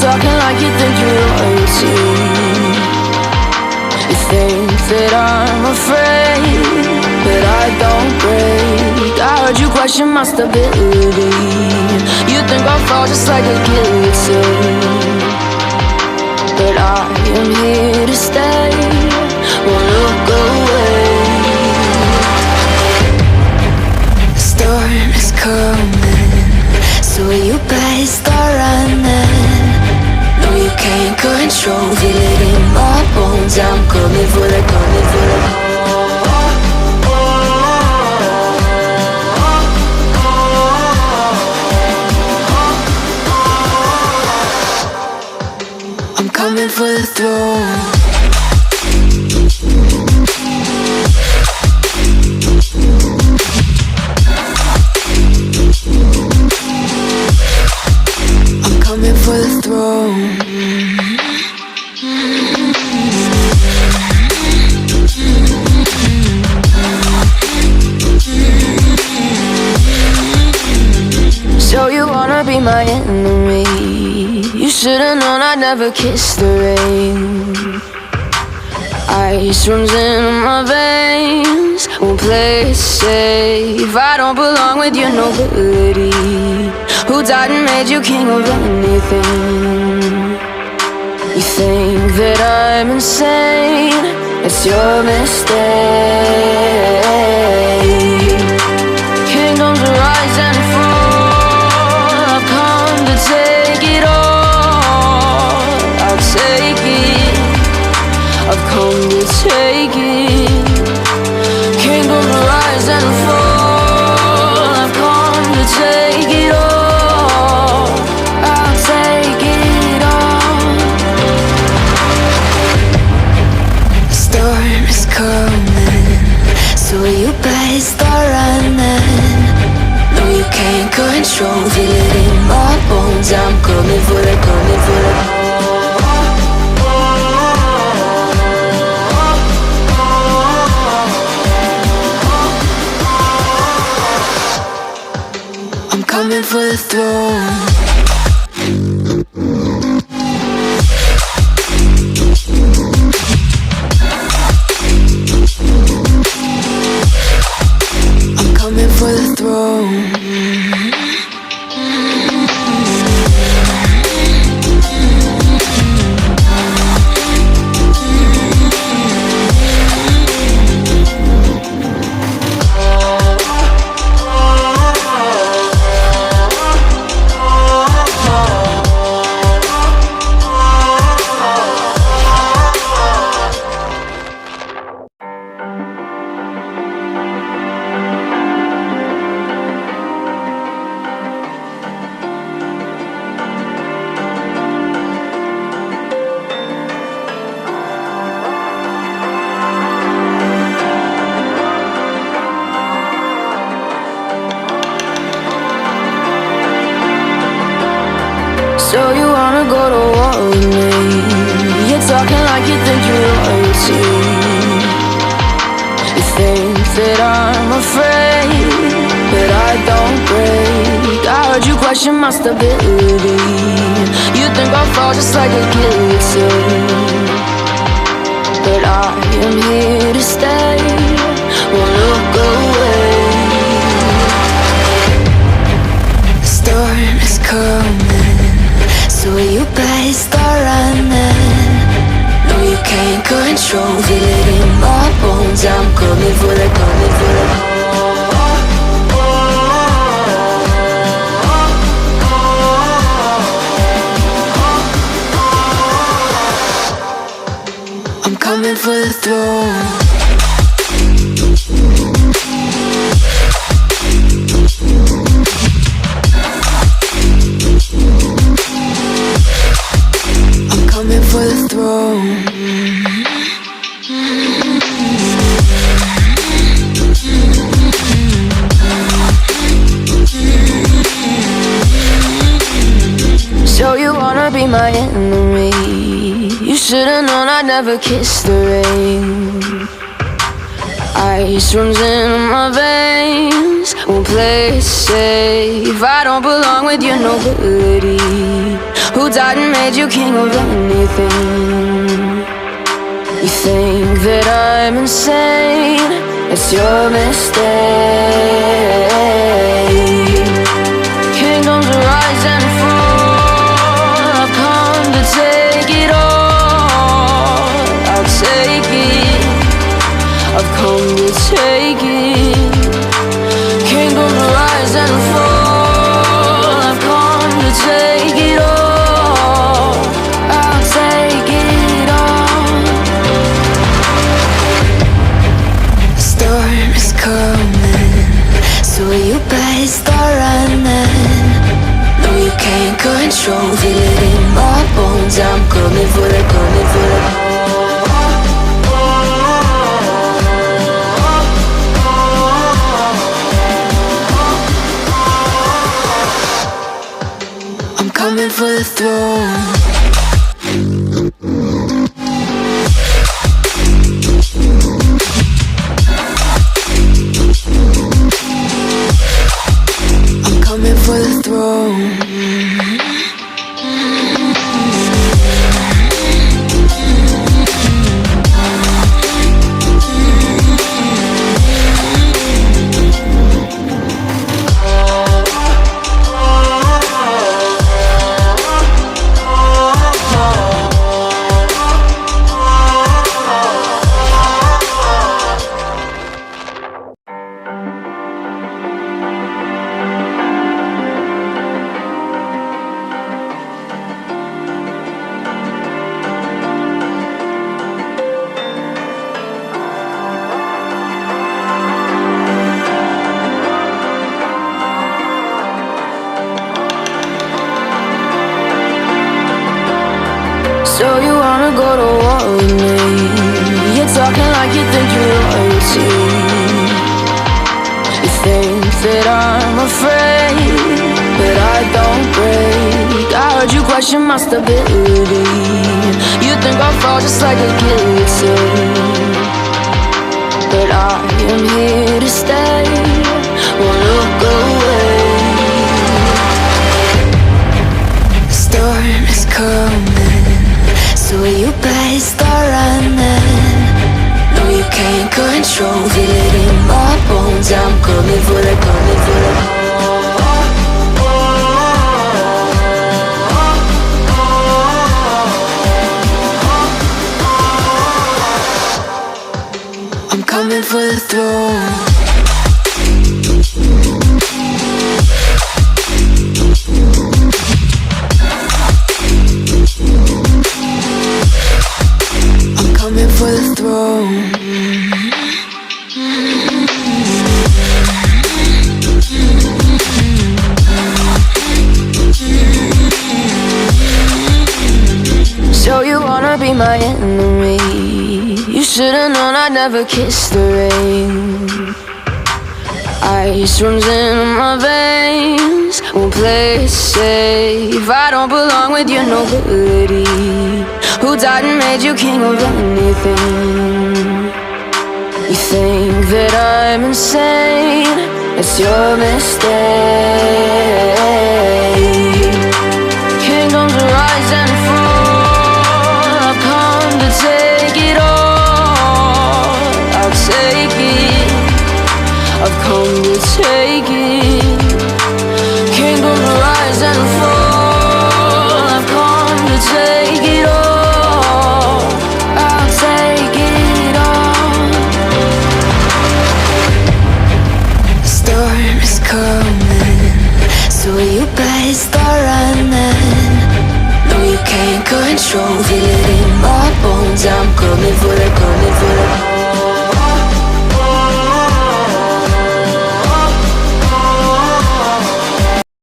talking like you think you're royalty. You think that I'm afraid, but I don't break. I heard you question my stability. You think I'll fall just like a guillotine, but I am here to stay. Won't look away. The storm is coming, so you better start running. No, you can't control, feel it in my bones. I'm coming for the, coming for the. I'm coming for the throne. For the throne. So you wanna be my enemy? You should've known I'd never kiss the rain. Ice runs in my veins, won't play it safe. I don't belong with your nobility. Who died and made you king of anything? You think that I'm insane? It's your mistake. Kingdoms rise and fall. I've come to take it all. I'll take it. I've come to take it. Kingdoms rise and fall. I've come to take it all. So you better start running. No, you can't control, feel it in my bones. I'm coming for the, coming for the. I'm coming for the throne. For the throne. So you wanna go to war with me? You're talking like you think you're royalty. You think that I'm afraid, but I don't break. I heard you question my stability. You think I'll fall just like a guillotine, but I am here to stay. Won't look away. The storm is coming, so you better start running. No, you can't control, feel it in my bones. I'm coming for the, coming for the. I'm coming for the throne. For the throne. So you wanna be my enemy? You should've known I'd never kiss the rain. Ice runs in my veins, won't play it safe. I don't belong with your nobility. Who died and made you king of anything? You think that I'm insane, it's your mistake. Kingdoms rise and fall, I've come to take it all. I'll take it, I've come to take it. Kingdoms rise and fall, I've come to take it all. I'll take it all. The storm is coming, so you better start running. No, you can't control, feel it in my bones. I'm coming for the, coming for the. Coming for the throne. I'm coming for the throne. So you wanna go to war with me? You're talking like you think you're royalty. You think that I'm afraid, but I don't break. I heard you question my stability. You think I'll fall just like a guillotine, but I am here to stay, won't look away. The storm is coming, so you better start running. No, you can't control, feel it in my bones. I'm coming for the, coming for the. I'm coming for the throne. For the throne. So you wanna be my enemy? You should've known I'd never kiss the rain. Ice runs in my veins, won't play it safe. I don't belong with your nobility. Who died and made you king of anything? You think that I'm insane, it's your mistake. Kingdoms rise and fall, I've come to take it all. I'll take it, I've come to take it. Kingdoms rise and fall, I've come to take it all. I'll take it all. The storm is coming, so you better start running. No, you can't control, feel it in my bones. I'm coming for the, coming.